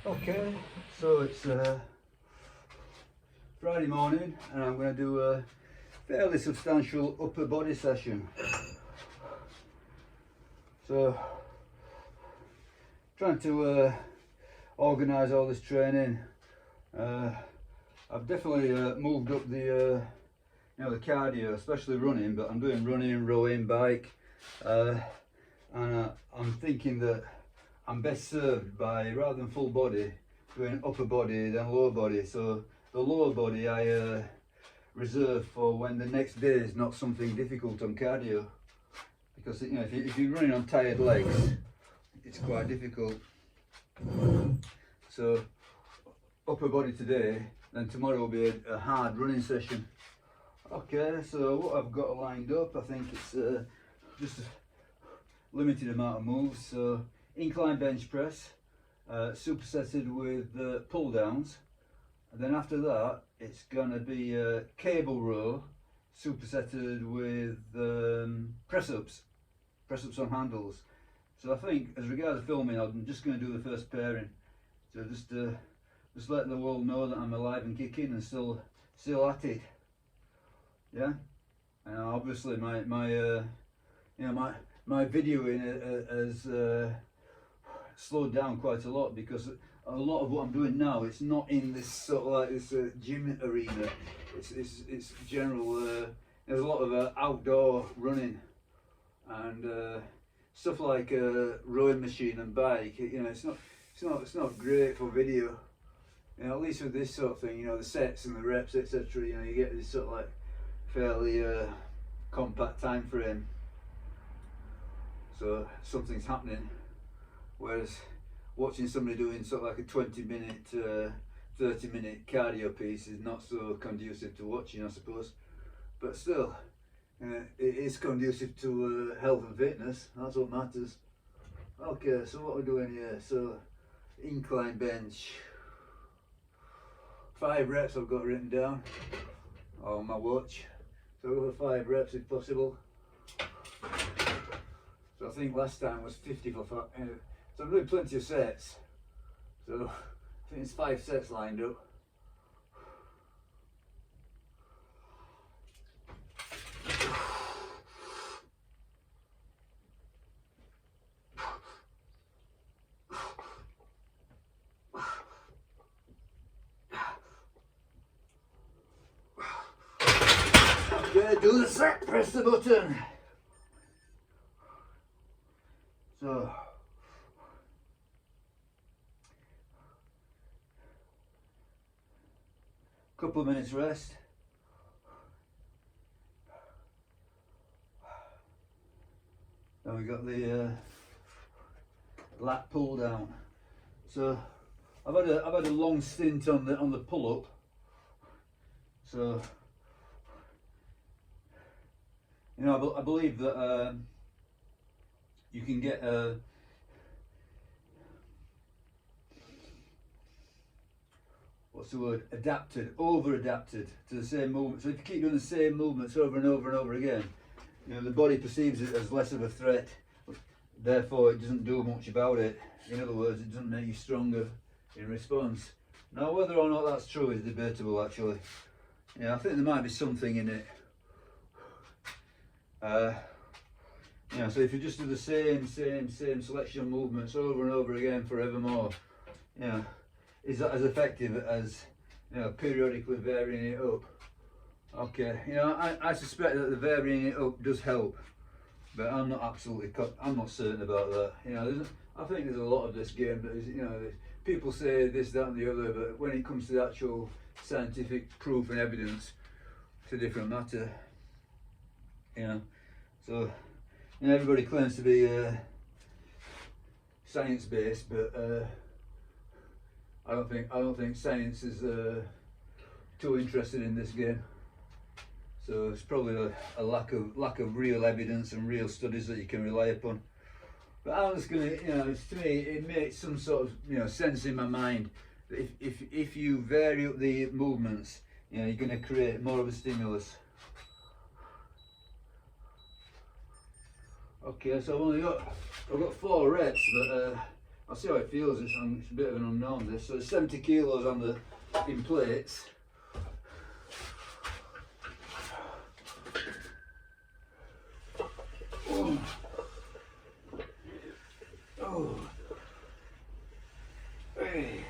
Okay, so it's Friday morning and I'm going to do a fairly substantial upper body session. So, trying to organise all this training. I've definitely moved up the the cardio, especially running, but I'm doing running, rowing, bike, and I'm thinking that I'm best served by, rather than full body, doing upper body then lower body. So the lower body I reserve for when the next day is not something difficult on cardio, because if you're running on tired legs, it's quite difficult. So upper body today, then tomorrow will be a hard running session. Okay, so what I've got lined up, I think it's just a limited amount of moves. So incline bench press, supersetted with pull downs, and then after that it's going to be a cable row supersetted with press ups on handles. So I think, as regards to filming, I'm just going to do the first pairing, so just let the world know that I'm alive and kicking and still at it. Yeah, and obviously my videoing has slowed down quite a lot, because a lot of what I'm doing now, it's not in this sort of like this gym arena. It's general. There's a lot of outdoor running and stuff like rowing machine and bike. It's not great for video. At least with this sort of thing, the sets and the reps, etc. You get this sort of like fairly compact time frame, so something's happening. Whereas watching somebody doing sort of like a 20-minute, 30-minute cardio piece is not so conducive to watching, I suppose. But still, it is conducive to health and fitness. That's what matters. Okay, so what we're doing here, so incline bench, 5 reps I've got written down on my watch. So over 5 reps if possible. So I think last time was 50 for 5. So I'm doing plenty of sets. So I think it's 5 sets lined up. Okay, do the set, press the button. So couple of minutes rest. Then we got the lat pull down. So I've had a long stint on the pull up. So I believe that you can get what's the word? Over adapted to the same movement. So if you keep doing the same movements over and over and over again, the body perceives it as less of a threat. Therefore, it doesn't do much about it. In other words, it doesn't make you stronger in response. Now, whether or not that's true is debatable, actually. I think there might be something in it. So if you just do the same selection of movements over and over again forevermore, is that as effective as periodically varying it up? Okay, I suspect that the varying it up does help, but I'm not certain about that. I think there's a lot of this game that is, people say this, that, and the other, but when it comes to the actual scientific proof and evidence, it's a different matter. So everybody claims to be science-based, but I don't think science is too interested in this game. So it's probably a lack of real evidence and real studies that you can rely upon. But I'm just gonna, to me, it makes some sort of sense in my mind that if you vary up the movements, you're gonna create more of a stimulus. Okay, so I've got 4 reps, but I'll see how it feels. It's a bit of an unknown this. So there's 70 kilos on the in plates. Oh. Oh. Hey.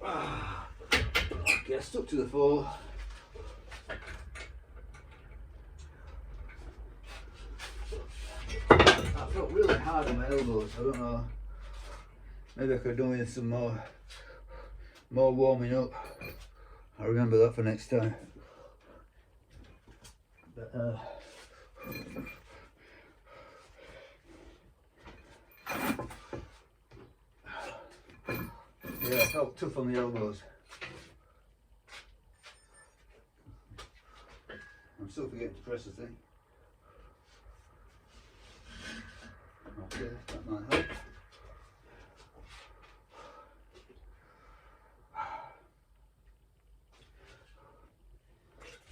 Ah. Okay, I stuck to the floor. I felt really hard on my elbows. I don't know. Maybe I could have done with some more warming up. I'll remember that for next time. But, yeah, I felt tough on the elbows. I'm still forgetting to press the thing. Okay, that might help.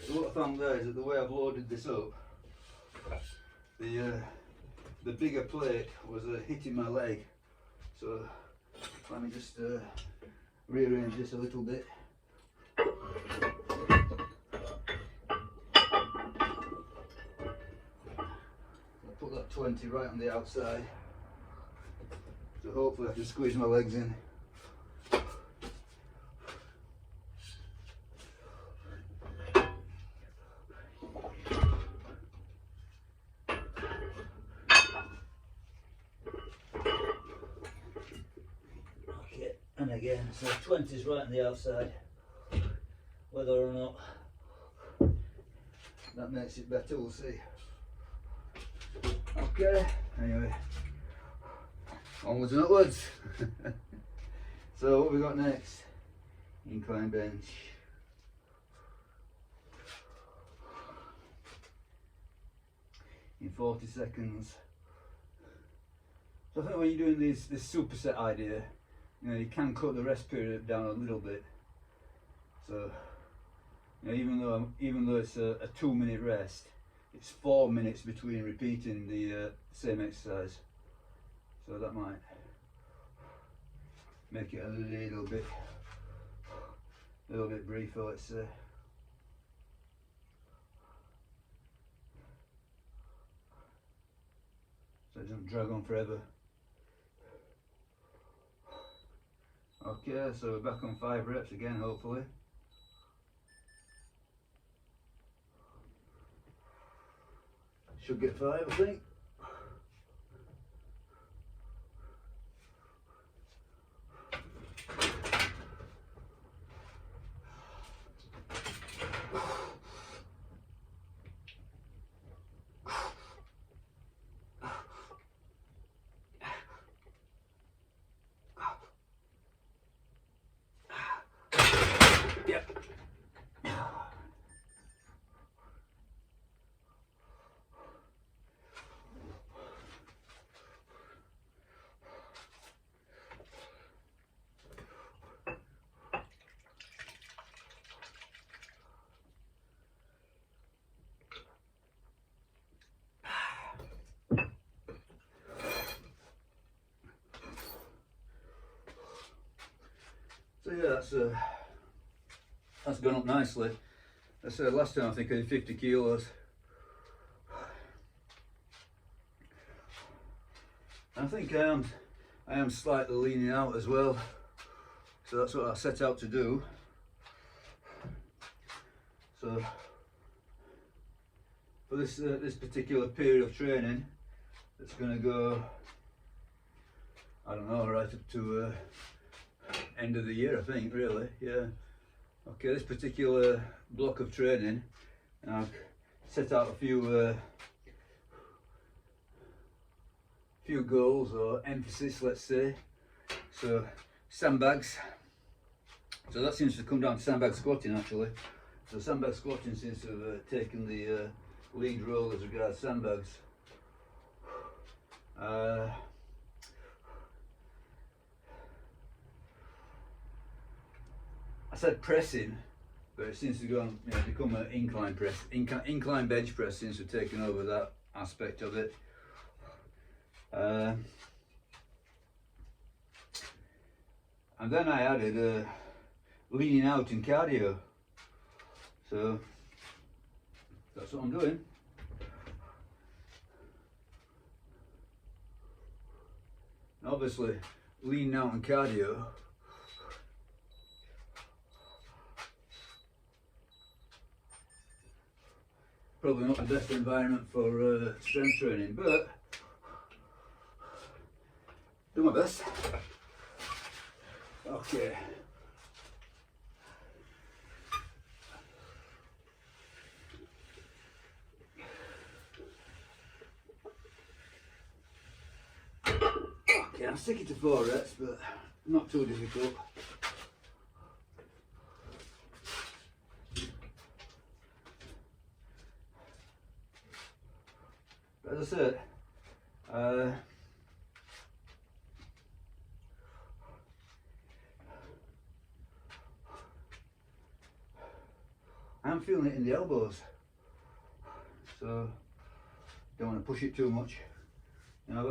So what I found there is that the way I've loaded this up, the bigger plate was hitting my leg. So let me just rearrange this a little bit. I'll put that 20 right on the outside. So hopefully I can squeeze my legs in. And again, so 20 is right on the outside, whether or not that makes it better, we'll see. Okay, anyway, onwards and upwards. So what we got next? Incline bench. In 40 seconds. So I think when you're doing this superset idea, you know, you can cut the rest period down a little bit. So, you know, even though it's a 2-minute rest, it's 4 minutes between repeating the same exercise. So that might make it a little bit briefer, let's say. So it doesn't drag on forever. Okay, so we're back on 5 reps again, hopefully. Should get 5, I think. So yeah, that's gone up nicely. That's last time I think I did 50 kilos. I think I am slightly leaning out as well. So that's what I set out to do. So for this particular period of training, it's going to go, I don't know, right up to end of the year, I think, really. Yeah. Okay, this particular block of training, I've set out a few goals or emphasis, let's say. So sandbags. So that seems to come down to sandbag squatting, actually. So sandbag squatting seems to have taken the lead role as regards sandbags. I said pressing, but it seems to go on, you know, become an incline press. Incline bench press seems to have taken over that aspect of it. And then I added leaning out and cardio. So that's what I'm doing. And obviously, leaning out and cardio probably not the best environment for strength training, but do my best. Okay. Okay, I'm sticking to 4 reps, but not too difficult. But as I said, I'm feeling it in the elbows, so don't want to push it too much. You know, I've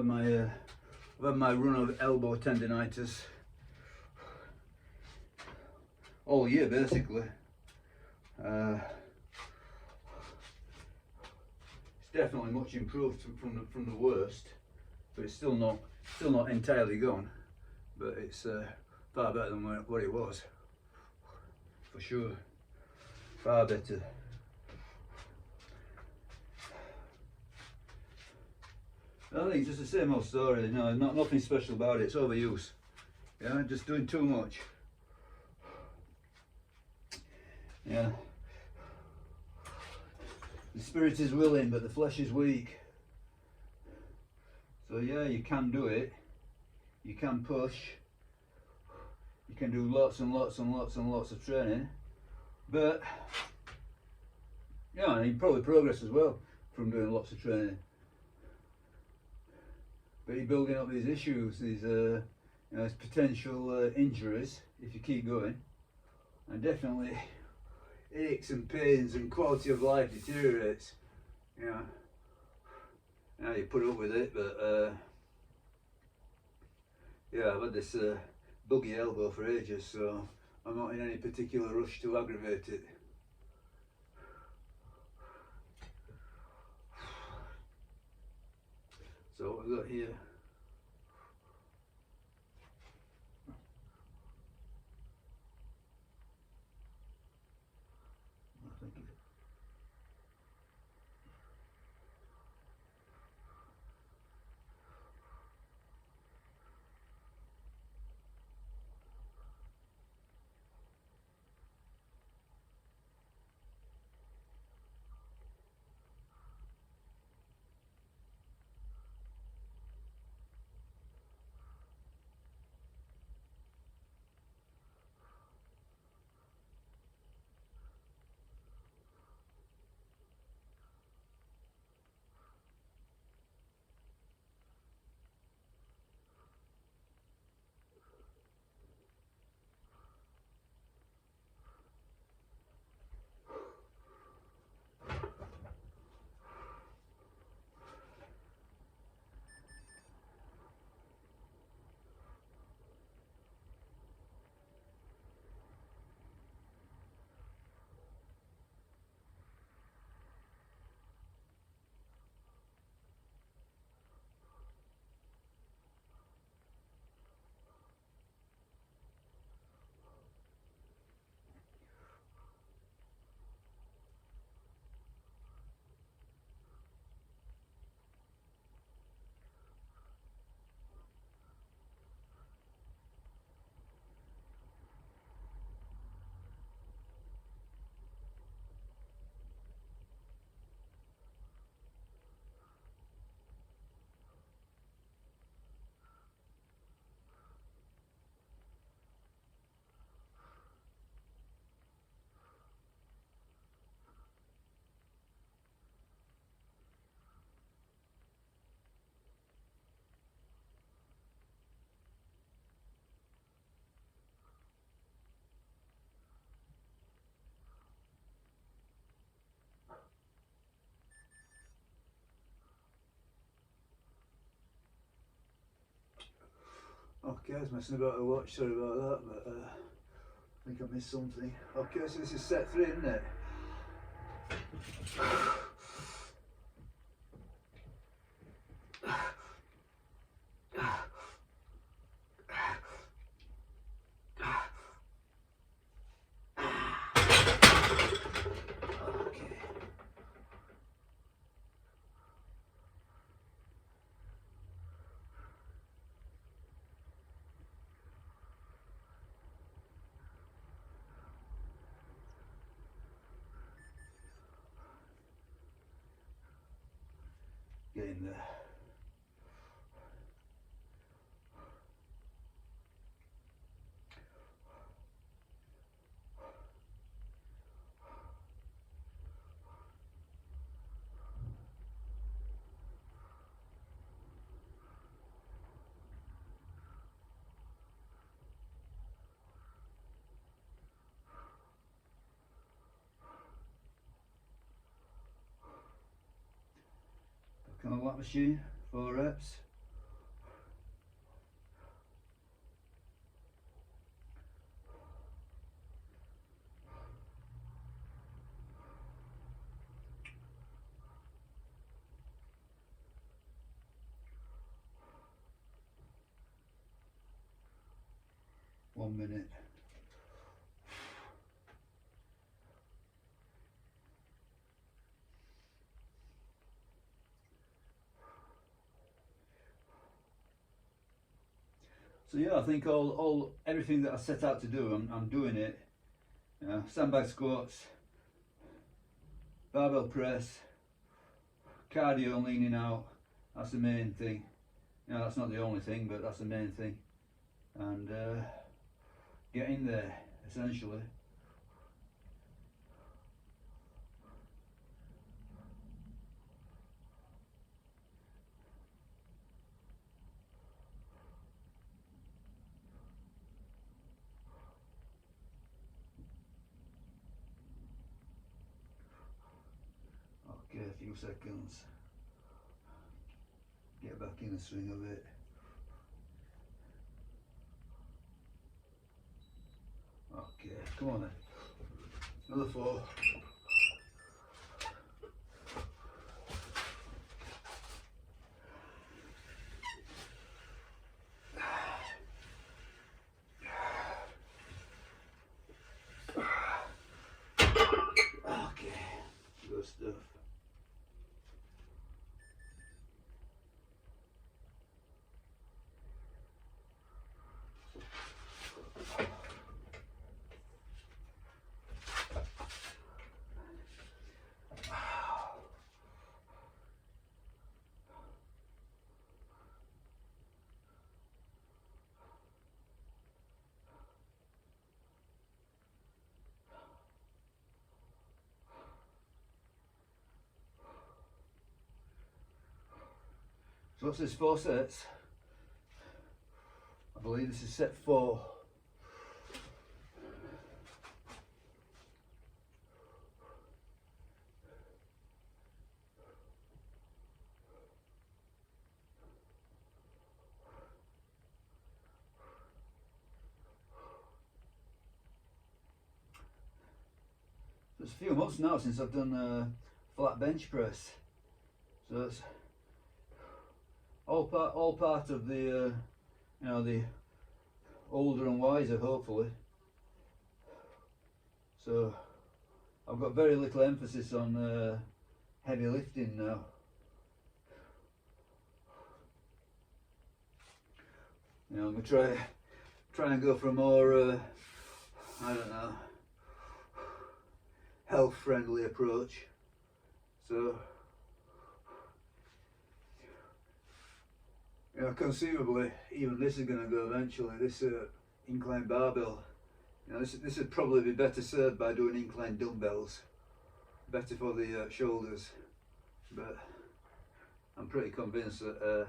had my run of elbow tendinitis all year basically. It's definitely much improved from the worst, but it's still not entirely gone. But it's far better than what it was, for sure. Far better. I think it's just the same old story. No, nothing special about it. It's overuse. Yeah, just doing too much. Yeah. The spirit is willing, but the flesh is weak. So yeah, you can do it. You can push. You can do lots and lots and lots and lots of training. But yeah, and you probably progress as well from doing lots of training. But you're building up these issues, these these potential injuries if you keep going, and definitely aches and pains and quality of life deteriorates. Yeah, now you put up with it, but yeah, I've had this buggy elbow for ages, so I'm not in any particular rush to aggravate it. So what we've got here. Okay, I was messing about the watch, sorry about that, but I think I missed something. Okay, so this is set 3, isn't it? Getting there. Back on the lap machine, 4 reps. One minute. So yeah, I think everything that I set out to do, I'm doing it. Sandbag squats, barbell press, cardio and leaning out. That's the main thing. That's not the only thing, but that's the main thing. And getting there, essentially. Okay, a few seconds. Get back in the swing of it. Okay, come on then. Another 4. Okay, good stuff. So what's this, 4 sets? I believe this is set 4. It's a few months now since I've done a flat bench press, so it's all part of the the older and wiser, hopefully. So I've got very little emphasis on heavy lifting now. I'm gonna try and go for a more I don't know, health friendly approach. So conceivably even this is going to go eventually, this incline barbell. This would probably be better served by doing incline dumbbells, better for the shoulders, but I'm pretty convinced that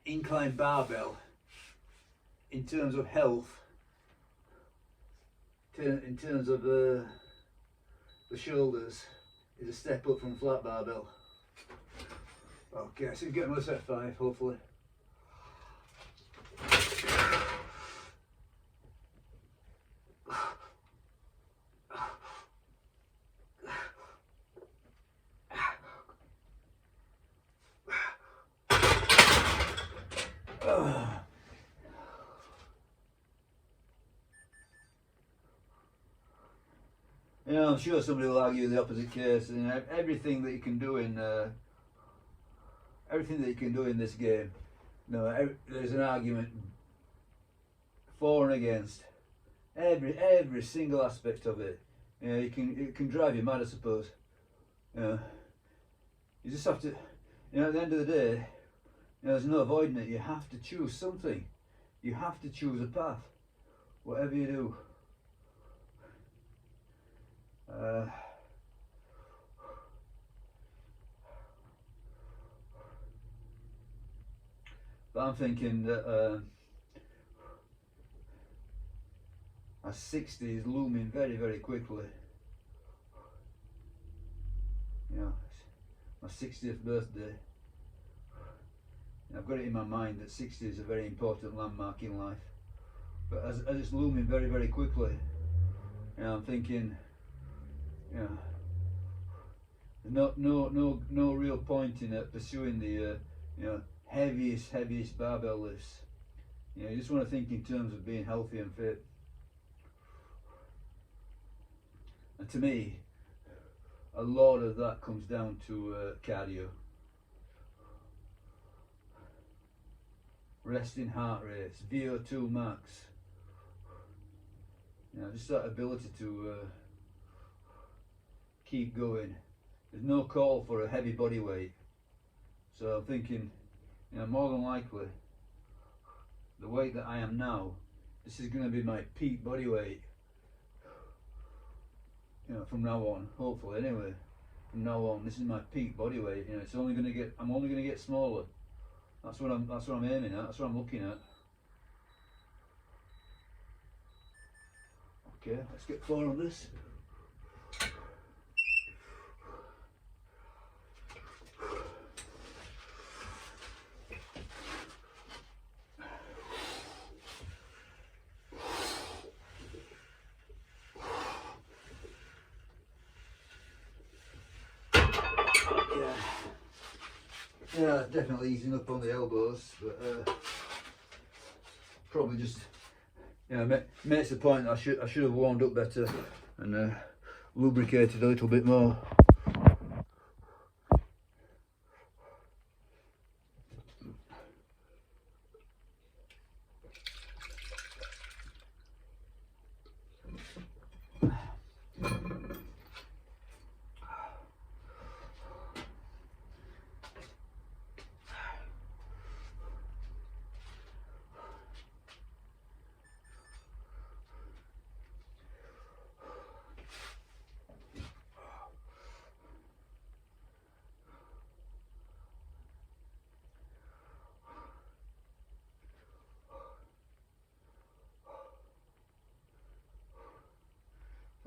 incline barbell, in terms of health, in terms of the shoulders, is a step up from flat barbell. Okay, so get another set 5, hopefully. You know, I'm sure somebody will argue the opposite case. And everything that you can do in this game, there's an argument for and against every single aspect of it. You know, it can drive you mad, I suppose. You know, you just have to. You know, at the end of the day, you know, there's no avoiding it. You have to choose something. You have to choose a path, whatever you do. But I'm thinking that my 60 is looming very, very quickly. You know, my 60th birthday. I've got it in my mind that 60 is a very important landmark in life. But as it's looming very, very quickly, you know, I'm thinking, you know, no real point in pursuing the, you know, heaviest barbell lifts. You know, you just want to think in terms of being healthy and fit. And to me, a lot of that comes down to cardio. Resting heart rates, VO2 max. You know, just that ability to keep going. There's no call for a heavy body weight. So I'm thinking, you know, more than likely, the weight that I am now, this is going to be my peak body weight. You know, from now on, hopefully anyway. From now on, this is my peak body weight. You know, I'm only going to get smaller. That's what I'm aiming at. That's what I'm looking at. Okay, let's get 4 on this. Yeah, definitely easing up on the elbows, but probably just, you know, makes the point I should have warmed up better and lubricated a little bit more.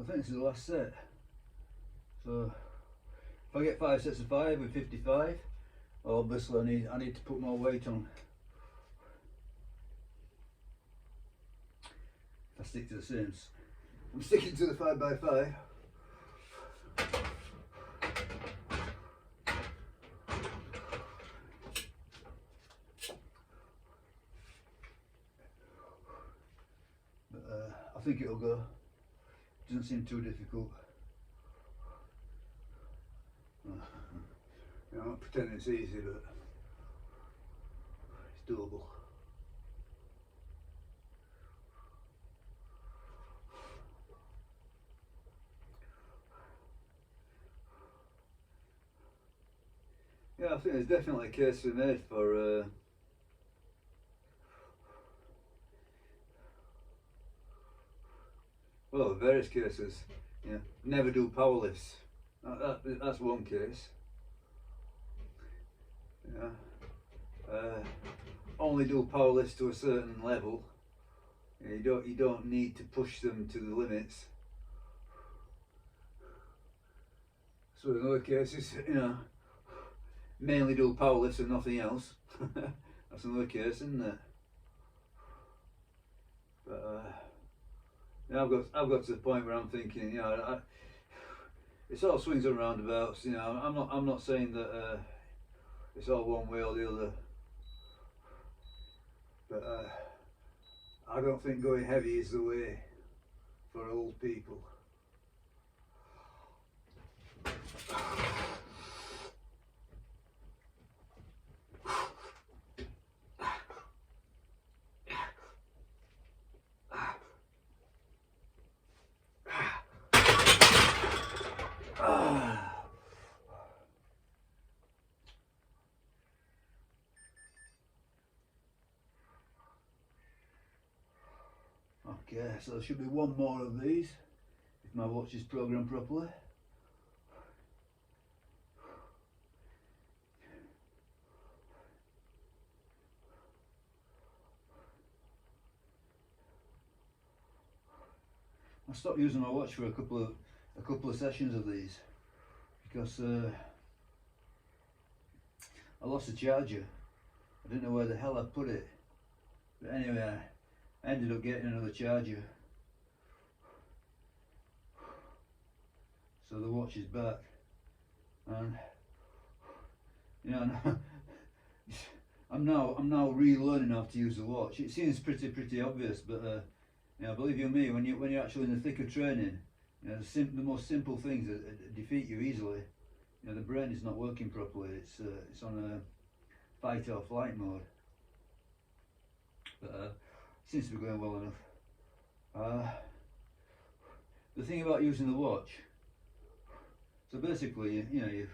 I think this is the last set. So if I get 5 sets of 5 with 55, well, obviously I need to put more weight on. If I stick to the same, I'm sticking to the 5x5. But I think it'll go. Doesn't seem too difficult. You know, I'm not pretending it's easy, but it's doable. Yeah, I think there's definitely a case to be made for well, various cases. You know, never do power lifts. That's one case. Yeah. Only do power lifts to a certain level. You don't need to push them to the limits. So in other cases, you know, mainly do power lifts and nothing else. That's another case, isn't it? But yeah, I've got to the point where I'm thinking, you know, it's all swings and roundabouts. You know, I'm not saying that it's all one way or the other. But I don't think going heavy is the way for old people. Okay, so there should be one more of these if my watch is programmed properly. I stopped using my watch for a couple of sessions of these because I lost the charger. I didn't know where the hell I put it, but anyway, I ended up getting another charger, so the watch is back. And you know, I'm now relearning how to use the watch. It seems pretty obvious, but you know, believe you me, when you're actually in the thick of training, you know, the most simple things defeat you easily. You know, the brain is not working properly. It's on a fight or flight mode. But it seems to be going well enough. The thing about using the watch, so basically, you know, you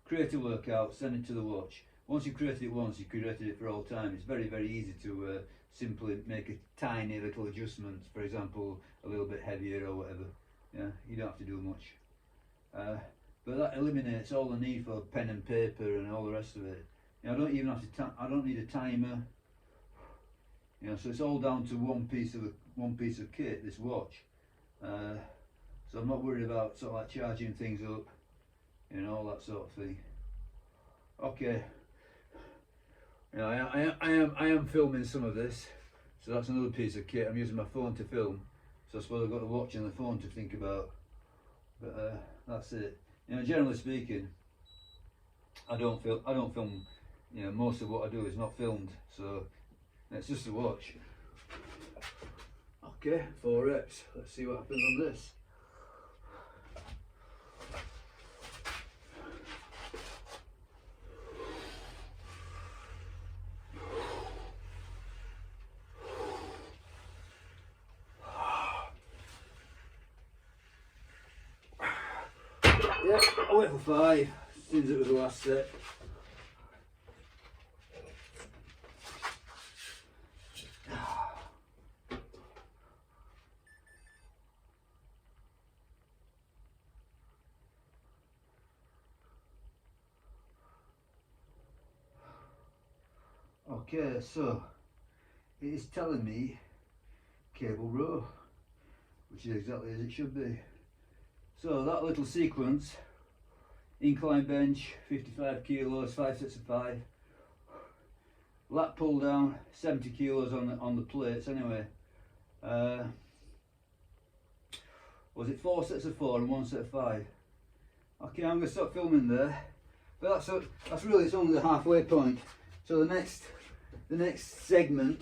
create a workout, send it to the watch. Once you've created it once, you've created it for all time. It's very easy to simply make a tiny little adjustment, for example, a little bit heavier or whatever. Yeah, you don't have to do much. But that eliminates all the need for pen and paper and all the rest of it. You know, I don't even have to. I don't need a timer. You know, so it's all down to one piece of kit. This watch. So I'm not worried about sort of like charging things up, you know, all that sort of thing. Okay. You know, I am filming some of this, so that's another piece of kit. I'm using my phone to film, so I suppose I've got the watch and the phone to think about. But that's it. You know, generally speaking, I don't film. You know, most of what I do is not filmed, so it's just a watch. Okay, 4 reps. Let's see what happens on this. Yeah, I went for 5 since it was the last set. Okay, so it is telling me cable row, which is exactly as it should be. So that little sequence, incline bench, 55 kilos, 5 sets of 5, lat pull down, 70 kilos on the plates anyway. Was it 4 sets of 4 and 1 set of 5? Okay, I'm going to stop filming there. But that's really, it's only the halfway point. So the next segment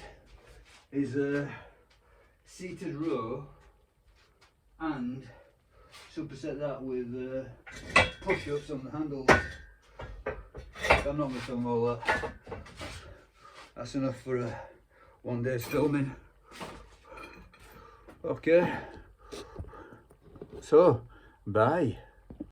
is a seated row, and superset that with push-ups on the handles. I'm not going to film all that. That's enough for one day's filming. Okay, so bye.